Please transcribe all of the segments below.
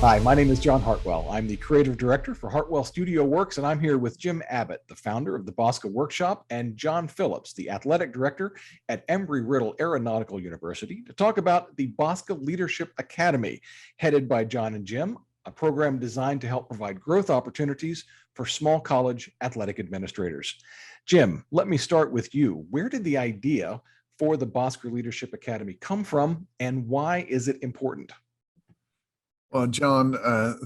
Hi, my name is John Hartwell. I'm the creative director for Hartwell Studio Works, and I'm here with Jim Abbott, the founder of the BOSCA Workshop, and John Phillips, the athletic director at Embry-Riddle Aeronautical University, to talk about the BOSCA Leadership Academy, headed by John and Jim, a program designed to help provide growth opportunities for small college athletic administrators. Jim, let me start with you. Where did the idea for the BOSCA Leadership Academy come from, and why is it important? Well, John,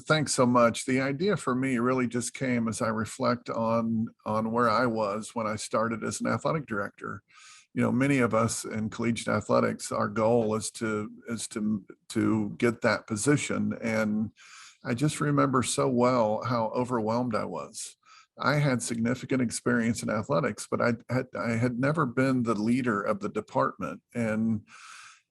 thanks so much. The idea for me really just came as I reflect on where I was when I started as an athletic director. You know, many of us in collegiate athletics, our goal is to get that position. And I just remember so well how overwhelmed I was. I had significant experience in athletics, but I had never been the leader of the department. And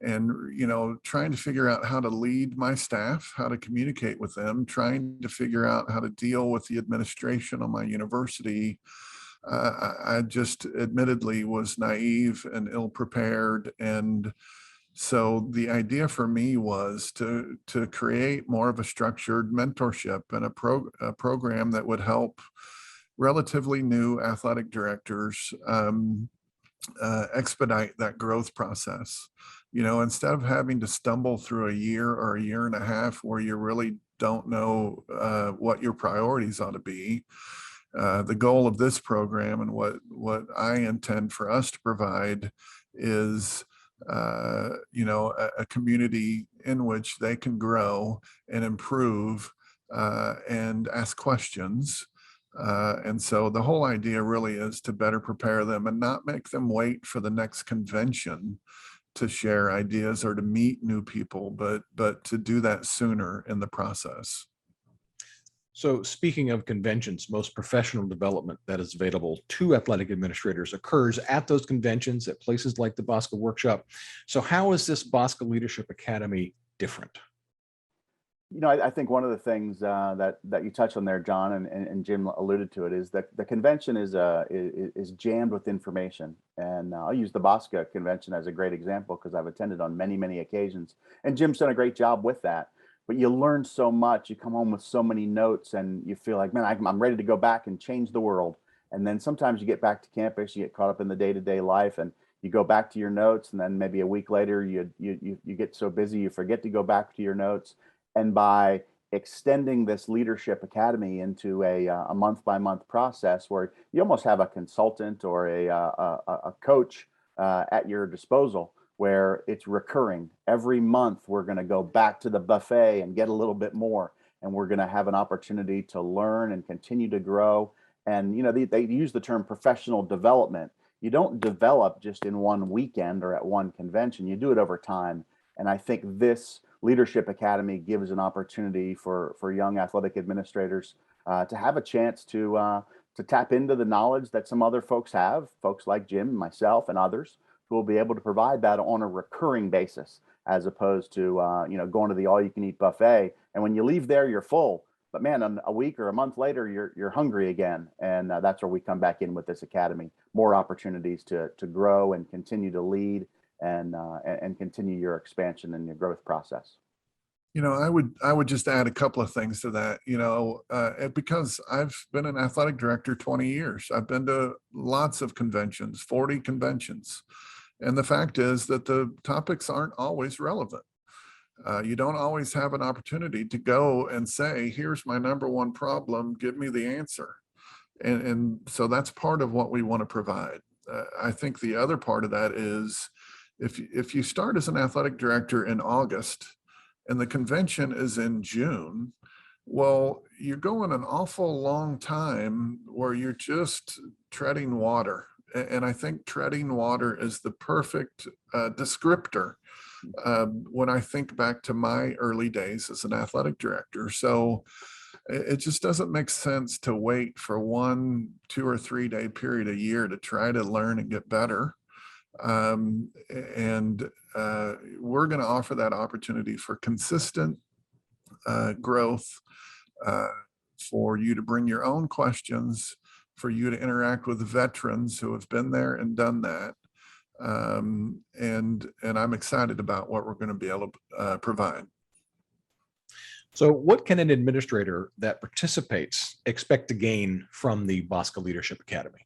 you know, trying to figure out how to lead my staff, how to communicate with them, trying to figure out how to deal with the administration on my university. I just admittedly was naive and ill-prepared. And so the idea for me was to create more of a structured mentorship and a program that would help relatively new athletic directors expedite that growth process. You know, instead of having to stumble through a year or a year and a half where you really don't know what your priorities ought to be, the goal of this program and what I intend for us to provide is, you know, a community in which they can grow and improve and ask questions. And so the whole idea really is to better prepare them and not make them wait for the next convention to share ideas or to meet new people, but to do that sooner in the process. So speaking of conventions, most professional development that is available to athletic administrators occurs at those conventions at places like the BOSCA Workshop. So how is this BOSCA Leadership Academy different? You know, I think one of the things that you touched on there, John, and Jim alluded to it, is that the convention is jammed with information. And I'll use the BOSCA convention as a great example because I've attended on many occasions. And Jim's done a great job with that. But you learn so much. You come home with so many notes, and you feel like, man, I'm ready to go back and change the world. And then sometimes you get back to campus, you get caught up in the day-to-day life, and you go back to your notes, and then maybe a week later, you get so busy you forget to go back to your notes. And by extending this leadership academy into a month-by-month process where you almost have a consultant or a coach at your disposal, where it's recurring. Every month, we're going to go back to the buffet and get a little bit more. And we're going to have an opportunity to learn and continue to grow. And, you know, they use the term professional development. You don't develop just in one weekend or at one convention. You do it over time. And I think this Leadership Academy gives an opportunity for young athletic administrators to have a chance to tap into the knowledge that some other folks have, folks like Jim, myself, and others, who will be able to provide that on a recurring basis, as opposed to you know, going to the all-you-can-eat buffet. And when you leave there, you're full. But man, a week or a month later, you're hungry again, and that's where we come back in with this academy. More opportunities to grow and continue to lead and continue your expansion and your growth process. You know, I would just add a couple of things to that. You know, because I've been an athletic director 20 years. I've been to lots of conventions, 40 conventions, and the fact is that the topics aren't always relevant. You don't always have an opportunity to go and say, "Here's my number one problem. Give me the answer." And so that's part of what we want to provide. I think the other part of that is, if you start as an athletic director in August and the convention is in June, well, you're going an awful long time where you're just treading water. And I think treading water is the perfect descriptor when I think back to my early days as an athletic director. So it just doesn't make sense to wait for 1, 2, or 3 day period a year to try to learn and get better. And we're going to offer that opportunity for consistent growth, for you to bring your own questions, for you to interact with veterans who have been there and done that. And I'm excited about what we're going to be able to provide. So what can an administrator that participates expect to gain from the BOSCA Leadership Academy?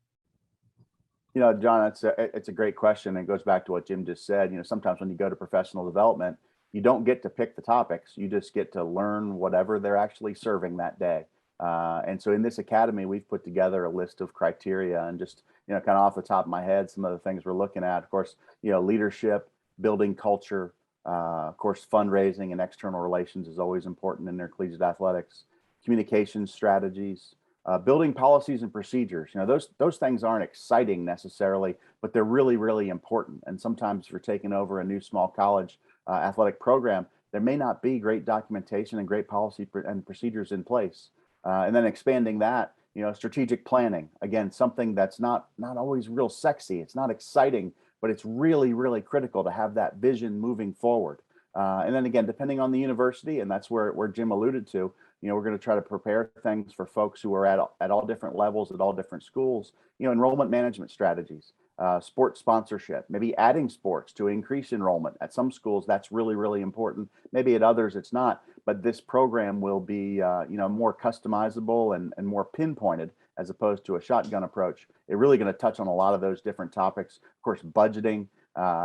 John, it's a great question. It goes back to what Jim just said. Sometimes when you go to professional development, you don't get to pick the topics. You just get to learn whatever they're actually serving that day. And so in this academy, we've put together a list of criteria, and just, kind of off the top of my head, some of the things we're looking at, of course, leadership, building culture, of course, fundraising and external relations is always important in intercollegiate athletics, communication strategies, building policies and procedures. Those things aren't exciting necessarily, but they're really, really important. And sometimes if you're taking over a new small college athletic program, there may not be great documentation and great policy and procedures in place. And then expanding that, strategic planning, again, something that's not always real sexy. It's not exciting, but it's really, really critical to have that vision moving forward. And then again, depending on the university, and that's where Jim alluded to, we're going to try to prepare things for folks who are at all different levels, at all different schools, enrollment management strategies, sports sponsorship, maybe adding sports to increase enrollment. At some schools, that's really, really important. Maybe at others, it's not. But this program will be, more customizable and more pinpointed as opposed to a shotgun approach. It's really going to touch on a lot of those different topics. Of course, budgeting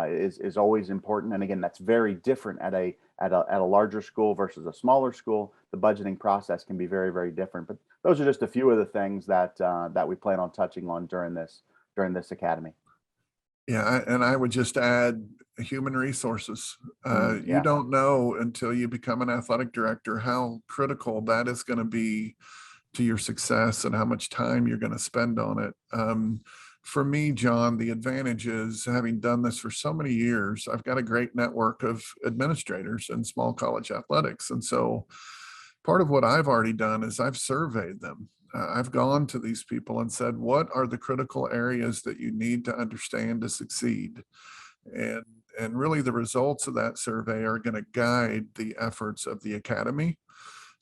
is always important, and again, that's very different at a larger school versus a smaller school. The budgeting process can be very, very different. But those are just a few of the things that we plan on touching on during this academy. Yeah, and I would just add human resources. You Yeah. don't know until you become an athletic director how critical that is going to be to your success and how much time you're going to spend on it. For me, John, the advantage is, having done this for so many years, I've got a great network of administrators in small college athletics. And so part of what I've already done is I've surveyed them. I've gone to these people and said, what are the critical areas that you need to understand to succeed? And really the results of that survey are going to guide the efforts of the academy.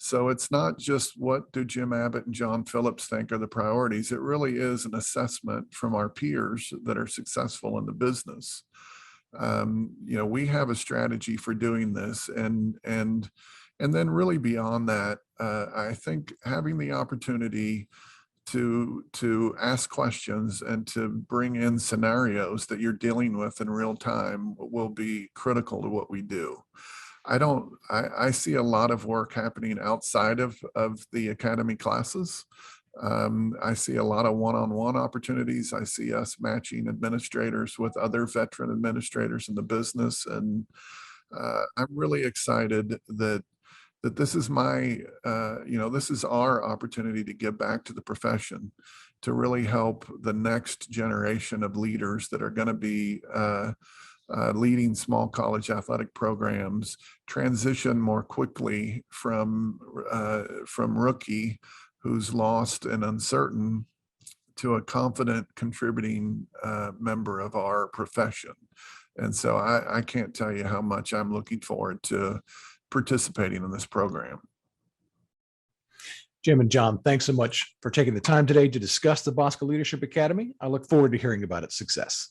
So it's not just what do Jim Abbott and John Phillips think are the priorities. It really is an assessment from our peers that are successful in the business. We have a strategy for doing this, and then really beyond that, I think having the opportunity to ask questions and to bring in scenarios that you're dealing with in real time will be critical to what we do. I see a lot of work happening outside of the academy classes. I see a lot of one-on-one opportunities. I see us matching administrators with other veteran administrators in the business. And I'm really excited that this is this is our opportunity to give back to the profession, to really help the next generation of leaders that are going to be leading small college athletic programs transition more quickly from rookie who's lost and uncertain to a confident contributing member of our profession. And so I can't tell you how much I'm looking forward to participating in this program. Jim and John, thanks so much for taking the time today to discuss the BOSCA Leadership Academy. I look forward to hearing about its success.